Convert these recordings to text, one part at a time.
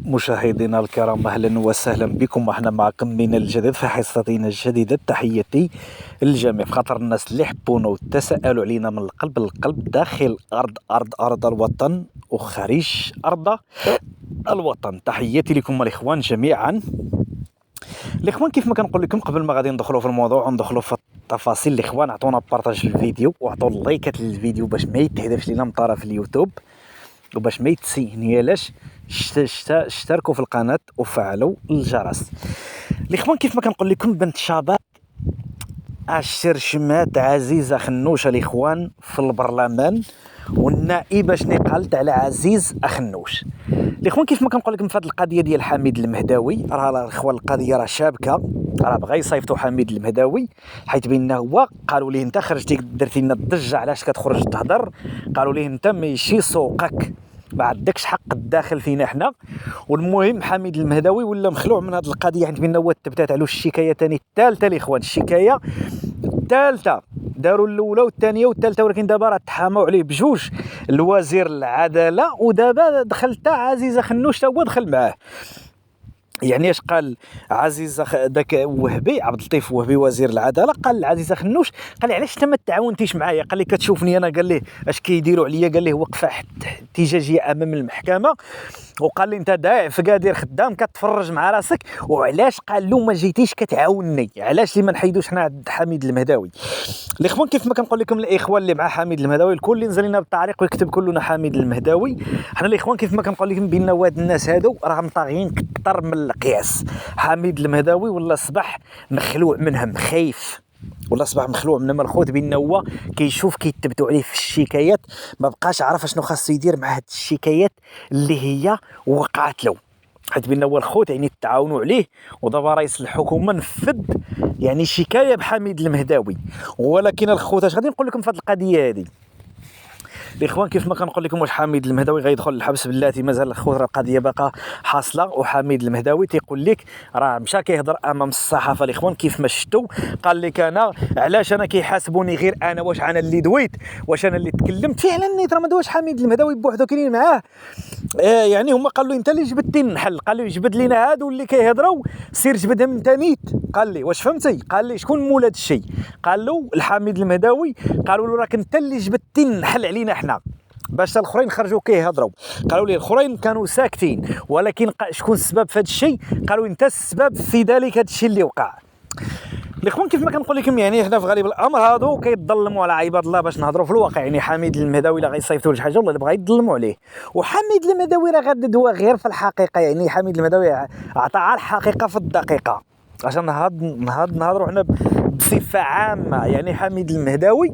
مشاهدينا الكرام، اهلا وسهلا بكم. احنا معكم من الجديد في حصتنا الجديده. تحياتي للجميع، خاطر الناس اللي يحبونا وتساءلوا علينا من القلب للقلب داخل ارض الوطن وخارج ارض الوطن. تحياتي لكم الاخوان جميعا. الاخوان كيف ما كنقول لكم قبل ما غادي ندخلوا في الموضوع وندخلوا في التفاصيل، الاخوان عطونا بارطاج الفيديو وعطوا اللايكات للفيديو باش ما يتهدفش لينا من طرف اليوتيوب، وباش ما يتسينيالاش اشتركوا في القناه وفعلوا الجرس. الاخوان كيف ما كنقول لكم، بنت شباب الشرشمات عزيزه خنوش الاخوان في البرلمان، والنائبه شني قالت على عزيز اخنوش. الاخوان كيف ما كنقول لكم في هذه القضيه ديال حميد المهداوي، راه الاخوان القضيه راه شابكه، راه بغا يصيفطوا حميد المهداوي حيت بان هو قالوا ليه انت خرجتي درتي لنا الضجه، علاش كتخرج تهضر؟ قالوا ليه انت ماشي سوقك، ما عندكش حق تداخل فينا حنا. والمهم حميد المهداوي ولا مخلوع من هذه القضيه حيت بان هو تبتات عليه الشكايه ثاني الثالثه الاخوان، الشكايه الثالثه داروا الاولى والثانيه والثالثه، ولكن دابا راه تحاموا عليه بجوج، الوزير العداله ودابا دخل حتى عزيزه خنوش تا هو دخل معاه. يعني اش قال عزيزه داك وهبي عبد اللطيف وهبي وزير العداله؟ قال لعزيزه خنوش، قال لي علاش انت ما تعاونتيش معايا؟ قال لي كتشوفني انا، قال ليه اش كيديروا عليا؟ قال ليه وقفه احتجاجيه امام المحكمه، وقال لي انت داعف قادر خدام كتفرج مع راسك، وعلاش قال له ما جيتيش كتعاونني؟ علاش اللي ما نحيدوش حنا عند حميد المهداوي؟ الاخوان كيف ما كنقول لكم، الاخوان اللي مع حميد المهداوي الكل اللي نزل لنا بالتعليق ويكتب كلنا حميد المهداوي. حنا الاخوان كيف ما كنقول لكم بان واد الناس هادو راهم طاغيين اكثر من القياس. حميد المهداوي ولا صبح مخلوع منهم، خايف ولا صباح مخلوع من الخوت بان هو كيشوف كيتبتوا عليه في الشكايات، ما بقاش عارف شنو خاصو يدير مع هاد الشكايات اللي هي وقعت له، حيت بان هو الخوت يعني تعاونوا عليه، ودابا رئيس الحكومه نفذ يعني شكايه بحميد المهداوي. ولكن الخوت اش غادي نقول لكم في هذه القضيه هذه الاخوان؟ كيف ما كنقول لكم، واش حميد المهداوي غيدخل الحبس؟ بلاتي مازال الخوت القضيه باقا حاصله، وحميد المهداوي تيقول لك راه مشى كيهضر امام الصحافه الاخوان كيف ما شفتوا، قال لك انا علاش انا كيحاسبوني غير انا، واش انا اللي دويت، واش انا اللي تكلمت؟ فعلا نيت راه ما دواش حميد المهداوي بوحدو، كاينين معاه يعني هما قالوا له انت اللي جبدتي النحل، قال له جبد لينا هادو اللي كيهضروا، سير جبدهم انت نيت. قال لي واش فهمتي؟ قال لي شكون مول هذا الشيء؟ قال له الحميد المهداوي، قالوا له راك انت اللي جبدتي النحل علينا حنا، باش الاخرين خرجوا كيهضروا. قالوا لي الاخرين كانوا ساكتين، ولكن شكون السبب في هذا الشيء؟ قالوا انت السبب في ذلك هذا الشيء اللي وقع. الاخوان كيف ما كنقول لكم، يعني حنا في غالب الامر هادو كيتظلموا على عباد الله باش نهضروا في الواقع. يعني حميد المهداوي لا غيصيفطوا لشي حاجه ولا بغا يتظلموا عليه، وحميد المهداوي راه غاد هو غير في الحقيقه. يعني حميد المهداوي عطى على الحقيقه في الدقيقه، عشان نهضروا حنا بصفه عامه. يعني حميد المهداوي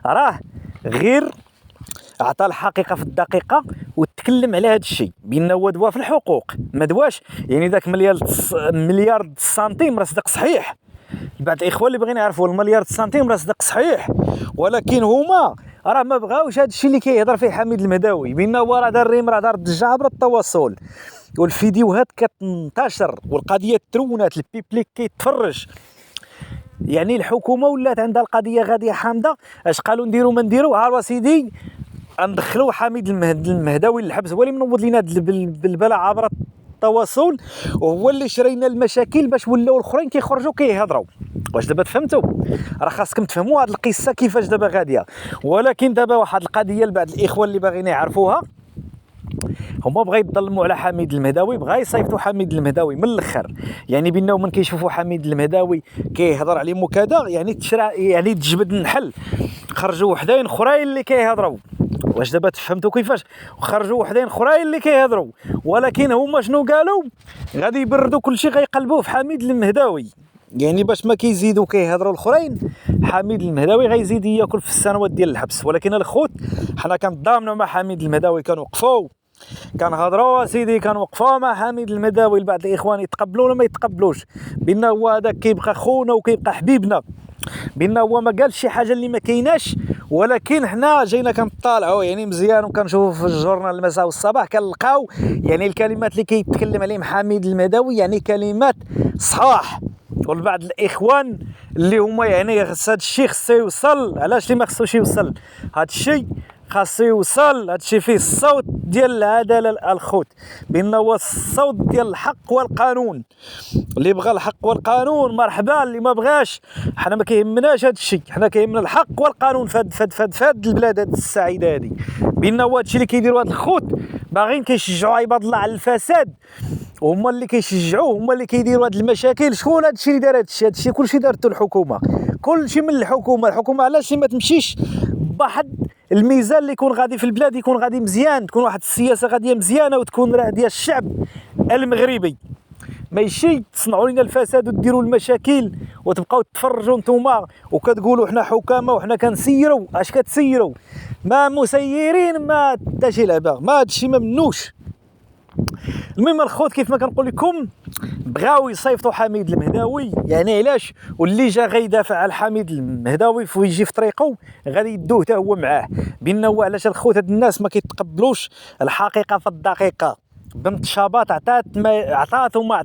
راه غير عطى الحقيقه في الدقيقه وتكلم على هذا الشيء بان هو دوا في الحقوق، ما دواش يعني ذاك مليار سنتيم راه صدق صحيح. بعض الاخوان اللي بغينا يعرفوا المليار سنتيم راه صدق صحيح، ولكن هما راه ما بغاوش هذا الشيء اللي كيهضر فيه حميد المهداوي بان هو راه دار ريم، راه دار الضجه عبر التواصل والفيديوهات كتنتشر والقضيه ترونات، البيبليك كيتفرج. يعني الحكومه ولات عندها القضيه غاديه حامده، اش قالوا نديروا ما نديروا؟ ها سيدي ندخلوا حميد المهداوي للحبس، هو اللي منوض لينا بالبلاء عبر التواصل، وهو اللي شرينا المشاكل باش ولاو الاخرين كيخرجوا كيهضروا. واش دابا تفهمتوا؟ راه خاصكم تفهموا هذه القصه كيفاش دابا غاديه. ولكن دابا واحد القضيه لبعض الاخوان اللي باغيين يعرفوها، هما بغا يتظلموا على حميد المهداوي، بغا يصيفطوا حميد المهداوي من الاخر، يعني بانه من كيشوفوا حميد المهداوي كيهضر عليهم وكذا، يعني يعني تجبد النحل، خرجوا وحدين اخرين اللي كيهضروا. واش دابا تفهمتوا كيفاش؟ خرجوا وحدين اخرين اللي كيهضروا، ولكن هما شنو قالوا؟ غادي يبردوا كلشي، غيقلبوه في حميد المهداوي، يعني باش ما كيزيدوا كيهضروا الاخرين حميد المهداوي غيزيد ياكل في السنوات ديال الحبس. ولكن الخوت حنا كنتضامنوا مع حميد المهداوي، كنوقفوا كنهضروا سيدي، كنوقفوا مع حميد المهداوي. البعض الاخوان يتقبلوا ولا ما يتقبلوش بان هو هذاك كيبقى خونا وكيبقى حبيبنا، بان هو ما قالش شي حاجه اللي ما كايناش، ولكن حنا جينا كنطالعوا يعني مزيان وكنشوفوا في الجورنال المساء والصباح كنلقاو يعني الكلمات اللي كيتكلم عليهم حميد المهداوي يعني كلمات صحاح. والبعض الاخوان اللي هما يعني هذا الشيء خصو يوصل، علاش اللي ما خصوش يوصل هذا الشيء؟ خاصو يوصل هادشي فيه الصوت ديال العداله الخوت، بان هو الصوت ديال الحق والقانون. اللي بغى الحق والقانون مرحبا، اللي ما بغاش حنا ما كيهمناش هادشي، حنا كيهمنا الحق والقانون فهاد البلاد هاد السعيده هادي. بان هو هادشي اللي كيديروا هاد الخوت باغيين كيشجعوا عباد الله على الفساد، وهما اللي كيشجعوه، هما اللي كيديروا هاد المشاكل. شكون هادشي اللي دار هادشي كلشي دارته الحكومه، كلشي من الحكومه علاش ما تمشيش بواحد الميزان اللي يكون غادي في البلاد، يكون غادي مزيان، تكون واحد السياسه غاديه مزيانه وتكون راه ديال الشعب المغربي. ماشي تصنعوا لنا الفساد وديروا المشاكل وتبقاو تفرجوا نتوما وكتقولوا حنا حكامه وحنا كنسيروا. اش كتسيروا؟ ما مسيرين، ما حتى شي لعبه، ما هادشي ما منوش. المهم الخوت كيف ما كنقول لكم بغاو يصيفطوا حميد المهداوي، يعني علاش؟ واللي جا غيدافع على حميد المهداوي ويجي في طريقه غادي يدوه حتى هو معاه. بانه علاش الخوت هاد الناس ما كيتقبلوش الحقيقه في الدقيقه. بنت شابات عطات وما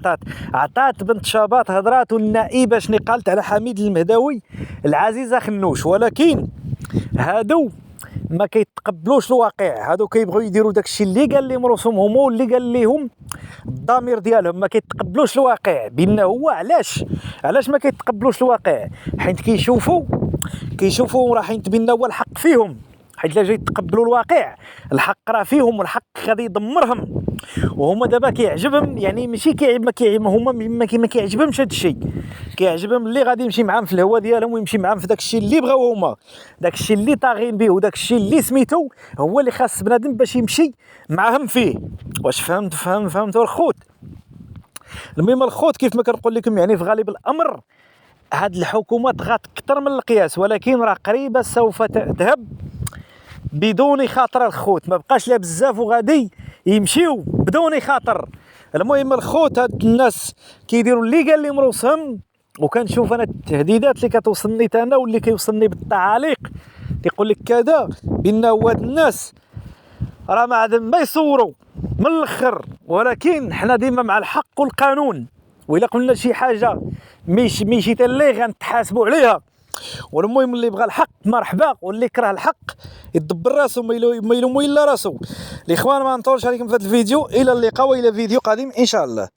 عطات بنت شابات هضرات والنائبه شني قالت على حميد المهداوي العزيزه خنوش، ولكن هادو ما كيتقبلوش الواقع. هادو كيبغيو يديروا داكشي اللي قال لهم راسهم هما واللي قال لهم الضمير ديالهم، ما كيتقبلوش الواقع. بانه هو علاش ما كيتقبلوش الواقع؟ حيت كيشوفوا راح يتبين هو الحق فيهم. حيت لا جاي يتقبلوا الواقع الحق راه فيهم والحق غادي يدمرهم. وهما دابا كيعجبهم، يعني ماشي هما ما كيعجبهمش هذا الشيء، كيعجبهم اللي غادي يمشي معاهم في الهوى ديالهم ويمشي معاهم في داك الشيء اللي بغاو هما، داك الشيء اللي طاغين به وداك الشيء اللي سميتو هو اللي خاص بنادم باش يمشي معاهم فيه. واش فهمتوا الخوت؟ المهم الخوت كيف ما كنقول لكم، يعني في غالب الامر هاد الحكومه طغات اكثر من القياس، ولكن راه قريبه سوف تذهب بدون خاطر الخوت. ما بقاش لا بزاف وغادي يمشيو بدون خاطر. المهم الخوت هاد الناس كيديروا اللي قال لهم روسهم، وكنشوف انا التهديدات اللي كتوصلني انا واللي كيوصلني بالتعاليق كيقول لك كذا، بان هاد الناس راه ما يصوروا من الاخر، ولكن حنا ديما مع الحق والقانون. وإلا قلنا شي حاجه ماشي اللي غنتحاسبوا عليها. والمهم اللي بغى الحق مرحبا، واللي كره الحق يدبر راسو ما يلوم الا راسو. الاخوان ما نطولش عليكم في هذا الفيديو، الى اللقاء والى فيديو قادم ان شاء الله.